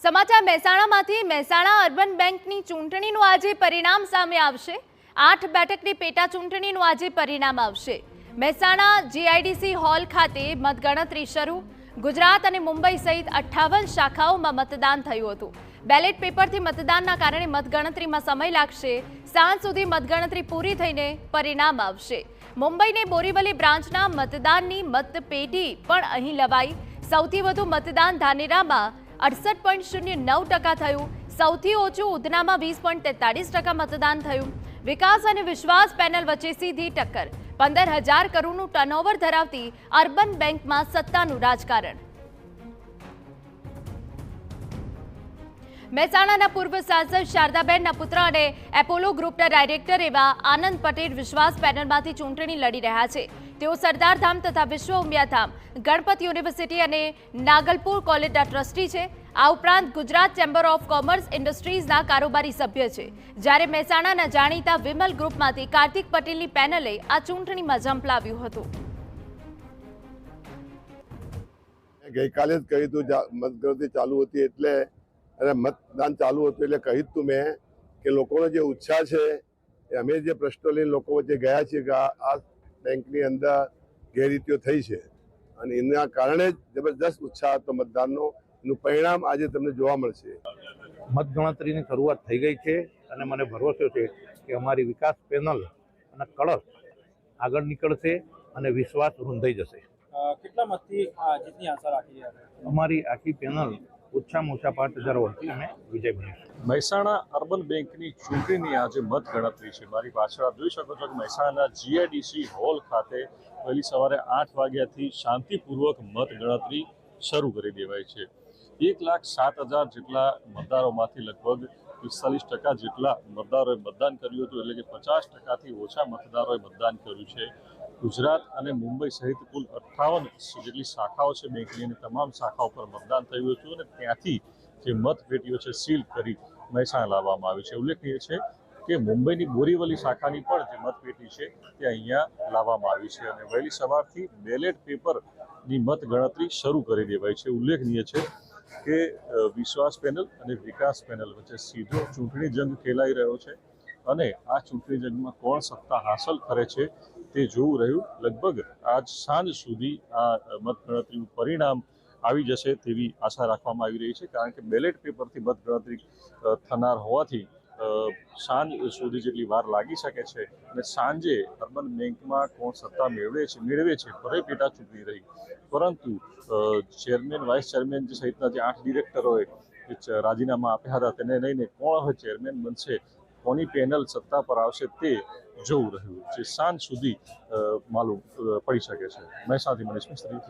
સમાચાર મહેસાણામાંથી મહેસાણા અર્બન બેંકની ચૂંટણીનું આજે પરિણામ સામે આવશે। 8 બેઠકની પેટા ચૂંટણીનું આજે પરિણામ આવશે। મહેસાણા જીઆઈડીસી હોલ ખાતે મતગણતરી શરૂ। ગુજરાત અને મુંબઈ સહિત 58 શાખાઓમાં મતદાન થયું હતું। બેલેટ પેપરથી મતદાનના કારણે મતગણતરીમાં સમય લાગશે। સાંજ સુધી મતગણતરી પૂરી થઈને પરિણામ આવશે। મુંબઈની બોરીવલી બ્રાન્ચના મતદાનની મતપેટી પણ અહીં લવાઈ। સૌથી વધુ મતદાન ધાનેરામાં 68.09% થયું। સૌથી ઓછું ઉધનામાં 20.43% મતદાન થયું। વિકાસ અને વિશ્વાસ પેનલ વચ્ચે સીધી ટક્કર। 15,000 કરોડનું ટર્નઓવર ધરાવતી અર્બન બેંકમાં સત્તાનું રાજકારણ। મહેસાણાના પૂર્વ સાંસદ શારદાબેનના પુત્ર અને એપોલો ગ્રુપના ડાયરેક્ટર એવા આનંદ પટેલ વિશ્વાસ પેનલમાંથી ચૂંટણી લડી રહ્યા છે। તેઓ સરદારધામ તથા વિશ્વ ઉમિયાધામ, ગણપત યુનિવર્સિટી અને નાગલપુર કોલેજના ટ્રસ્ટી છે। આ ઉપરાંત ગુજરાત ચેમ્બર ઓફ કોમર્સ ઇન્ડસ્ટ્રીઝના કારોબારી સભ્ય છે। જ્યારે મહેસાણાના જાણીતા વિમલ ગ્રુપમાંથી કાર્તિક પટેલની પેનલે આ ચૂંટણીમાં ઝંપલાવ્યું હતું। ગઈકાલે જ કહ્યું હતું મતગણતરી ચાલુ હતી એટલે અને મતદાન ચાલુ હતું એટલે કહ્યું હતું મેં કે લોકોનો જે ઉત્સાહ છે એ અમે જે પ્રશ્નો લઈને લોકો વચ્ચે ગયા છીએ કે આ બેંકની અંદર ગેરરીતિઓ થઈ છે અને એના કારણે જ જબરદસ્ત ઉત્સાહ હતો મતદાનનો। એનું પરિણામ આજે તમને જોવા મળશે। મતગણતરીની શરૂઆત થઈ ગઈ છે અને મને ભરોસો છે કે અમારી વિકાસ પેનલ અને કળશ આગળ નીકળશે અને વિશ્વાસ રૂંધાઈ જશે। કેટલા મતથી જીતની આશા રાખી છે? અમારી આખી પેનલ ઓછામાં ઓછા 5,000 વોટથી અમે વિજય બનીશું। મહેસાણા અર્બન બેંકની ચૂંટણીની આજે મતગણતરી છે। મારી પાછળ આપ જોઈ શકો છો કે મહેસાણાના જીઆઈડીસી હોલ ખાતે વહેલી સવારે 8 વાગ્યાથી શાંતિપૂર્વક મતગણતરી શરૂ કરી દેવાય છે। 1,07,000 જેટલા મતદારોમાંથી લગભગ 45% જેટલા મતદારોએ મતદાન કર્યું હતું, એટલે કે 50%થી ઓછા મતદારોએ મતદાન કર્યું છે। ગુજરાત અને મુંબઈ સહિત કુલ 58 જેટલી શાખાઓ છે બેંકની, અને તમામ શાખાઓ પર મતદાન થયું હતું અને ત્યાંથી જે મતપેટીઓ છે સીલ કરી મહેસાણા લાવવામાં આવી છે। ઉલ્લેખનીય છે કે મુંબઈની બોરીવલી શાખાની પણ જે મતપેટી છે તે અહીંયા લાવવામાં આવી છે અને વહેલી સવારથી બેલેટ પેપરની મતગણતરી શરૂ કરી દેવાય છે। ઉલ્લેખનીય છે કે વિશ્વાસ પેનલ અને વિકાસ પેનલ વચ્ચે સીધો ચૂંટણી જંગ ખેલાઈ રહ્યો છે અને આ ચૂંટણી જંગમાં કોણ સત્તા હાંસલ કરે છે તે જોવું રહ્યું। લગભગ આજ સાંજ સુધી આ મતગણતરીનું પરિણામ આવી જશે તેવી આશા રાખવામાં આવી રહી છે, કારણ કે બેલેટ પેપરથી મતગણતરી થનાર હોવાથી સાંજ સુધી જેટલી વાર લાગી શકે છે અને સાંજે અર્બન બેંકમાં કોણ સત્તા મેળવે છે ભલે પેટા ચૂંટણી રહી, પરંતુ ચેરમેન, વાઇસ ચેરમેન સહિતના જે 8 ડિરેક્ટરોએ રાજીનામા આપ્યા હતા તેને લઈને કોણ હવે ચેરમેન બનશે, કોની પેનલ સત્તા પર આવશે તે જોવું રહ્યું છે। સાંજ સુધી માલુમ પડી શકે છે। મહેસાણાથી મનીષ મિસ્ત્રી।